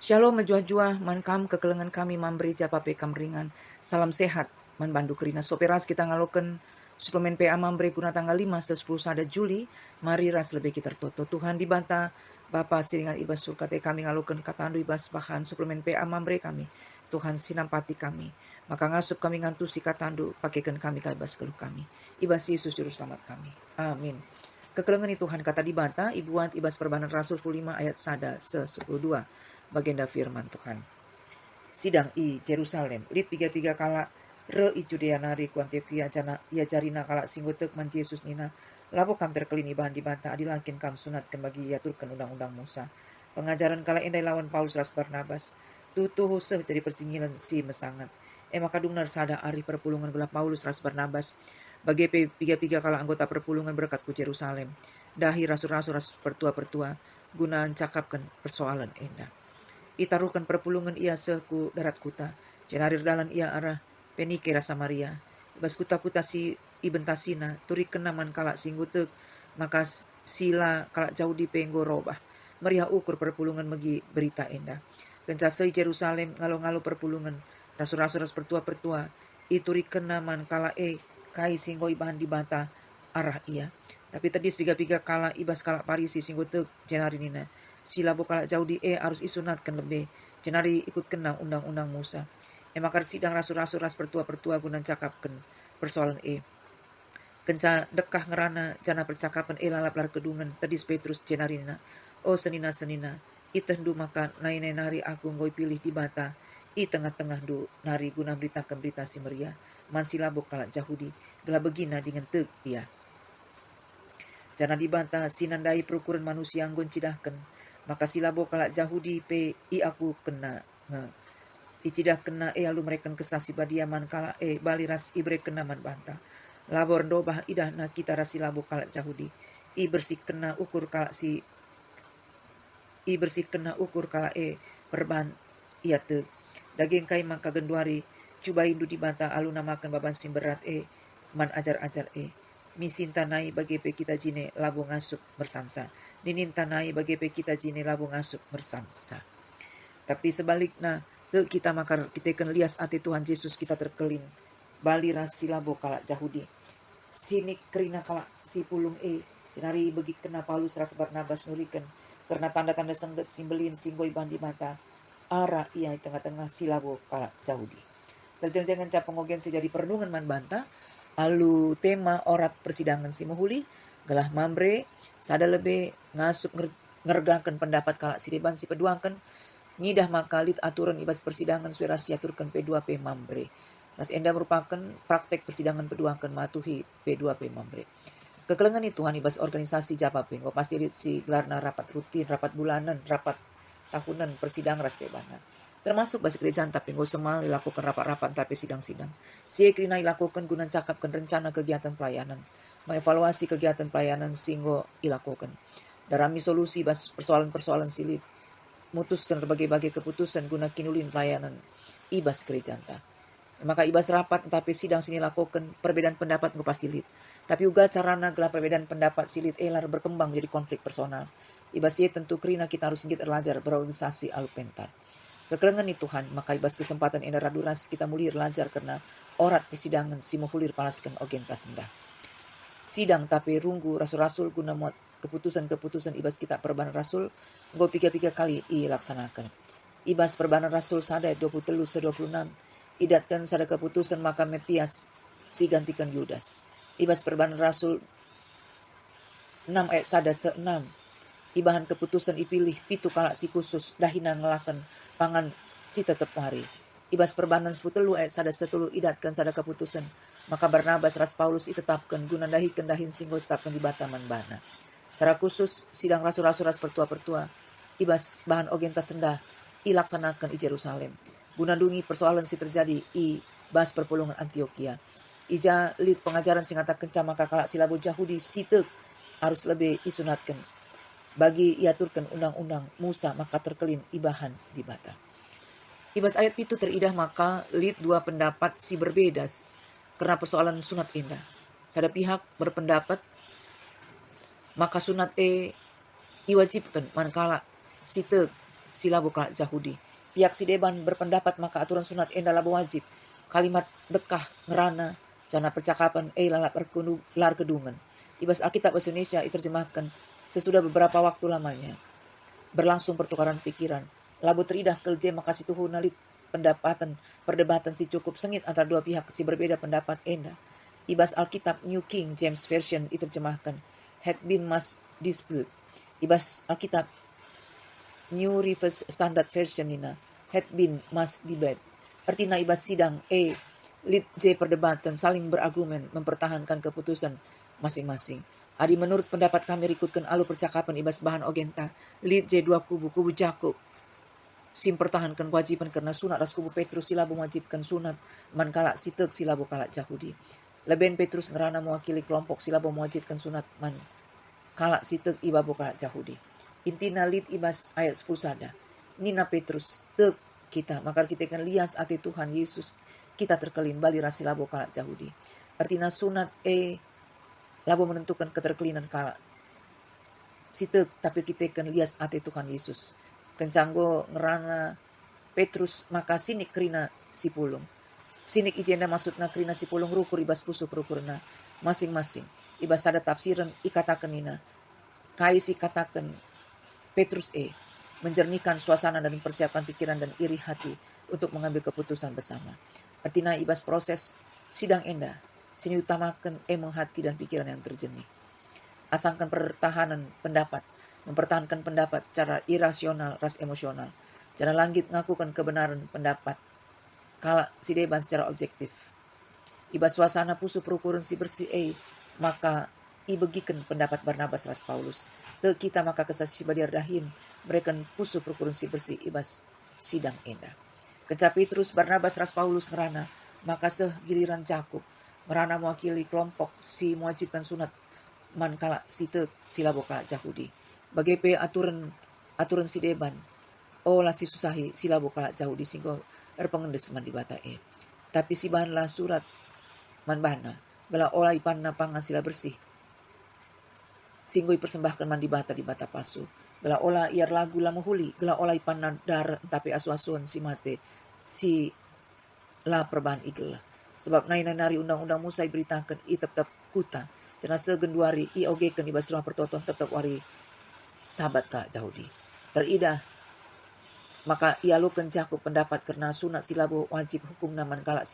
Shalom menjua-jua, mankam kekelengan kami memberi japa pekam ringan. Salam sehat, man bandu kerina. Soperas kita ngaloken suplemen PA memberi guna tanggal 5 10 sada Juli. Mari ras lebih kita toto. Tuhan dibantah Bapa siringan ibas surkate kami ngaloken katandu ibas bahan suplemen PA memberi kami. Tuhan sinampati kami. Maka ngasup kami ngantusi katandu pakaikan kami kaibas keluh kami. Ibas Yesus juru selamat kami. Amin. Kekelengan Tuhan kata dibantah ibuan ibas perbanan Rasul 5 ayat sada 10:2. Bagenda firman Tuhan. Sidang i Jerusalem, lit piga-piga kala re i Judea nari ku Antioquia jana ia jarina kala singgutek man Yesus nina labo kam terkelini bahan dibantah adilakin kam sunatkan bagi yaturkan undang-undang Musa. Pengajaran kala endai lawan Paulus ras Barnabas. Tutuh huseh jadi percingilan si mesangat. Maka dungnar sada ari perpulungan gelah Paulus ras Barnabas. Bagi piga-piga kala anggota perpulungan berkat ku Jerusalem. Dahi rasul-rasul ras pertua-pertua gunaan cakapkan persoalan endah. Itaruhkan perpulungan ia seku darat kuta. Jenarir dalan ia arah Penike rasa Maria. Ibas kuta-kuta si ibentasina. Turi kenaman kalak singgutek. Maka sila kalak jauh di penggo robah. Meriah ukur perpulungan megi berita endah. Kencasai Jerusalem ngalo-ngalo perpulungan. Rasul-rasul ras pertua-pertua. Ituri kenaman kalak kai singgo ibahan dibantah arah ia. Tapi tadi piga-piga kala ibas kalak parisi singgutek jenarinina. Sila bokala jauh di harus isunatkan lebih. Jenari ikut kena undang-undang Musa. Makar sidang rasul-rasul ras pertua-pertua gunan cakapkan persoalan Kenca dekah ngerana jana percakapan lalap lar kedungan tedis Petrus jenarina. Oh senina-senina. Itendu maka nai nari aku ngoi pilih di bata. I tengah-tengah du nari guna beritakan berita si Maria. Mansila bokala Yahudi. Gela begina dengan teg ia. Jana dibantah sinandai perukuran manusia anggun cidahkan. Maka silabo kalak Yahudi pe i aku kena icidah kena alu mereka kesasi badiaman kalak baliras ibre kena man bantah labor dobah idah na kita rasilabo kalak Yahudi i bersih kena ukur kalak perban ia te daging kai maka genduari cuba indu dibantah alu namakan baban simberat man ajar-ajar misin tanai bagi pe kita jine labo ngasup bersansa ninin tanai bagi pe kita jine labo ngasup bersansa. Tapi sebaliknya kita makar kita kan lias ati Tuhan Yesus kita terkelin bali ras silabo kalak Yahudi sini kerina kalak si pulung jenari bagi kena Paulus ras Barnabas nulikan karena tanda-tanda sengget simbelin singgoi bandi mata arah ia tengah-tengah silabo kalak Yahudi terjang-jangan cap pengogen sejadi pernungan man banta alu tema orat persidangan si mahuli gelah mambre sada lebih ngasup ngergakan pendapat kalak si deban si peduangkan ngidah makalit aturan ibas persidangan suara siaturkan P2P mambre ras enda merupakan praktek persidangan peduangkan matuhi P2P mambre kekelengan itu ibas organisasi japa penggo pasti si gelarna rapat rutin rapat bulanan rapat tahunan persidangan ras debana termasuk basi kerajaan tapi nggak semal dilakukan rapat-rapat tapi sidang-sidang si krina dilakukan guna cakapkan rencana kegiatan pelayanan mengevaluasi kegiatan pelayanan singgo dilakukan darami solusi bas persoalan-persoalan silit mutuskan berbagai-bagai keputusan guna kinulin pelayanan ibas kerajaan maka ibas rapat tapi sidang sini lakukan perbedaan pendapat nggak pasti lit tapi juga carana gelah perbedaan pendapat silit elar berkembang menjadi konflik personal ibas tentu krina kita harus sedikit belajar berorganisasi alupentar kekelengan itu Tuhan maka ibas kesempatan ena raduras kita mulir belajar karena orat persidangan si muhulir palaskan ogenta sendah sidang tapi runggu rasul-rasul guna muat keputusan-keputusan ibas kita perbanan rasul nggo piga-piga kali ilaksanakan ibas perbanan rasul sada 23-26 idatkan sada keputusan maka Matias si gantikan Yudas ibas perbanan rasul 6 ayat sada 6 ibahan keputusan ipilih pitu kalak si khusus dahina ngelakan pangan si tetep hari ibas perbanan 10 ayat sada 10 idatkan sada keputusan maka Barnabas ras Paulus itetapkan guna dahi kendahin singgo tetapkan di bataman bana secara khusus sidang rasul-rasul ras pertua-pertua ibas bahan ogenta sendah ilaksanakan di Jerusalem guna dungi persoalan si terjadi i bas perpulungan Antioquia ija lid pengajaran singata kenca maka kalak silabo Yahudi sitek harus lebih isunatkan bagi iaturkan undang-undang Musa maka terkelin ibahan di bata ibas ayat itu teridah maka lid dua pendapat si berbeda karena persoalan sunat indah sada pihak berpendapat maka sunat iwajibkan manakala sitek silabo kalak Yahudi. Pihak si deban berpendapat maka aturan sunat enda labo wajib. Kalimat dekah ngerana jana percakapan lar kedungan. Ibas Alkitab bahasa Indonesia diterjemahkan sesudah beberapa waktu lamanya. Berlangsung pertukaran pikiran. Labu teridah kelje makasih tuhu nalit perdebatan si cukup sengit antara dua pihak si berbeda pendapat enda. Ibas Alkitab New King James Version diterjemahkan had been much dispute. Ibas Alkitab New Revised Standard Version nina had been much debate. Artinya ibas sidang lead J perdebatan saling berargumen mempertahankan keputusan masing-masing. Adi menurut pendapat kami rikutkan alu percakapan ibas bahan ogenta lead J dua kubu Jakub sim pertahankan kewajiban karena sunat ras kubu Petrus silabo mewajibkan sunat man kalak sitek silabo kalak Yahudi. Leben Petrus ngerana mewakili kelompok silabo mewajibkan sunat man kalak sitek ibabo kalak Yahudi. Intina lead ibas ayat 10 sada. Nina Petrus tek kita maka kita kan lias ati Tuhan Yesus kita terkelin bali rasi labo kalak Yahudi. Artinya sunat labo menentukan keterkelinan kalak sitek tapi kita kan lias ati Tuhan Yesus. Kencanggo ngerana Petrus maka sinik krina si pulung. Sinik ijenda maksudna krina si pulung rukur ibas pusuk rukurna masing-masing. Ibas ada tafsiran ikatakan nina. Kai si katakan Petrus menjernihkan suasana dan mempersiapkan pikiran dan iri hati untuk mengambil keputusan bersama. Artinya ibas proses sidang enda sini utamakan menghati dan pikiran yang terjernih. Asangkan mempertahankan pendapat secara irasional, ras emosional. Jangan langgit ngakukan kebenaran pendapat kala si deban secara objektif. Iba suasana pusu perukuran si bersih maka ibegikan pendapat Barnabas ras Paulus. Te kita maka kesasi badiar dahin mereka pusu perukuran si bersih ibas sidang enda. Kecap Petrus Barnabas ras Paulus ngerana maka giliran Jakub ngerana mewakili kelompok si mewajibkan sunat man kala sitek silabo kalak Yahudi. Bagaimana aturan si deban lah si susahi silabo kalak Yahudi singgo erpengendes man dibata tapi si bahanlah surat man bahana gala olai panna pangan sila bersih singgo persembahkan man dibata palsu gala ola iar lagu la muhuli gala olai panna dar tapi asu-asuan si mate si la perbahan igel sebab nari undang-undang Musa beritakan tetap kuta jana segenduari ogekan ibas rumah pertoton tetap wari sahabat kalak Yahudi. Teridah maka ia lukan Jakub pendapat karena sunat silabo wajib hukum naman kalak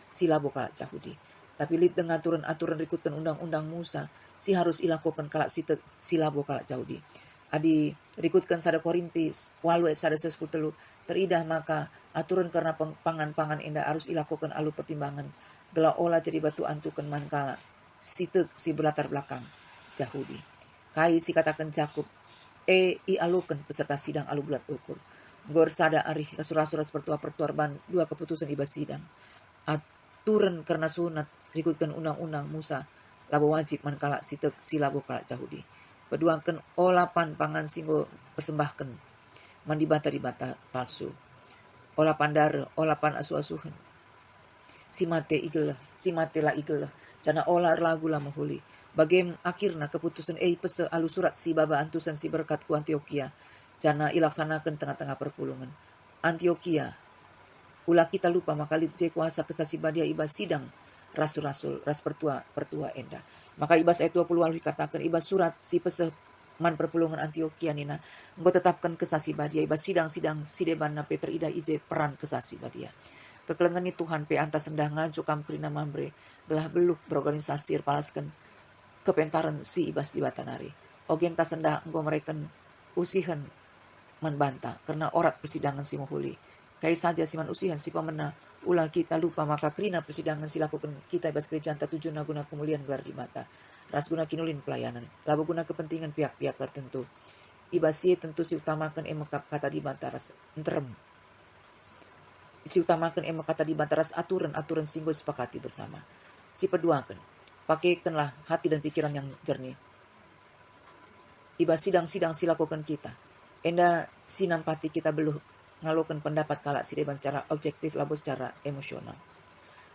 silabo kalak Yahudi. Tapi lid dengan aturan rikutkan undang-undang Musa si harus ilakukan kalak silabo kalak Yahudi. Adi rikutkan sada Korintis walu sada 10 teridah maka aturan karena pangan enda harus ilakukan alu pertimbangan gela olah jadi batu antukan man kalak si berlatar belakang Yahudi. Kai si katakan Jakub alukan peserta sidang alu bulat ukur. Gor sada arih rasul-rasul pertua ban dua keputusan ibas sidang. Aturan karena sunat rikutkan undang-undang Musa labo wajib man kalak sitek silabo kalak Yahudi. Peduangkan olapan pangan singgo persembahkan man dibata palsu. Olapan dar, olapan asu-asuhan. Si mate la igel cana olah lagu la mahuli. Bagem akhirnya keputusan pese alu surat si baba antusan si berkat ku Antioquia jana ilaksanakan tengah-tengah perpulungan Antioquia ulah kita lupa maka litje kuasa kesasi badia ibas sidang rasul-rasul ras pertua enda maka ibas ayat 20 lalu dikatakan ibas surat si pese man perpulungan Antioquia nina engko tetapkan kesasi badia ibas sidang si deban na Peter ida ije peran kesasi badia kekelengan ni Tuhan pe antas sendah ngaju kamprina mambre belah beluk berorganisasi palaskan kepentaran si ibas di batanari. Ogen ta sendah engko mereka usihan membantah karena orat persidangan si muhuli. Kai saja si man usihan si pemena ulah kita lupa maka krina persidangan si lakukan kita ibas kerjaan tujuan guna kemuliaan gelar di mata. Ras guna kinulin pelayanan. Labu guna kepentingan pihak-pihak tertentu. Ibas si tentu si utamakan emakap kata di bantah ras enterem. Si utamakan kata di bantah ras aturan singgo sepakati bersama. Si peduakan pakaikanlah hati dan pikiran yang jernih. Iba sidang-sidang silakukan kita. Enda sinampati kita belum ngalukan pendapat kalak si deban secara objektif labo secara emosional.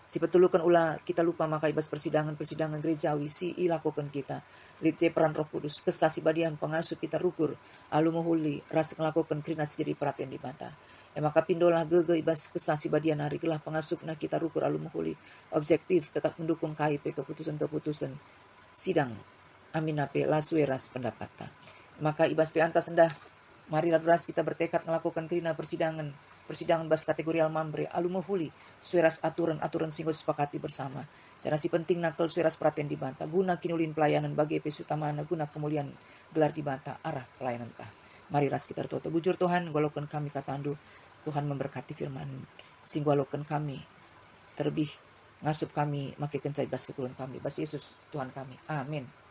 Si petulukan ulah kita lupa maka ibas persidangan gerejawi si ilakukan kita. Litse peran Roh Kudus, kesah si badian pengasuh kita rukur, alu mohuli, rasa ngelakukan kerina jadi perhatian di mata. Maka pindolah gege ibas kesah si badian hari gelah pengasuh na kita rukur alu mohuli, objektif tetap mendukung KIP keputusan-keputusan sidang. Amin ape lasueras pendapatnya. Maka ibas pe antas endah, mari ras kita bertekad melakukan kerina persidangan bas kategori almambre alu mohuli sueras aturan singgo sepakati bersama. Cara si penting nakal sueras perhatian di banta guna kinulin pelayanan bagi episode utamana guna kemuliaan gelar di banta arah pelayanan tah. Mari ras kita toto bujur Tuhan golokan kami katandu Tuhan memberkati firman sing golokan kami terlebih ngasup kami makai kencai bas kekulun kami bas Yesus Tuhan kami amin.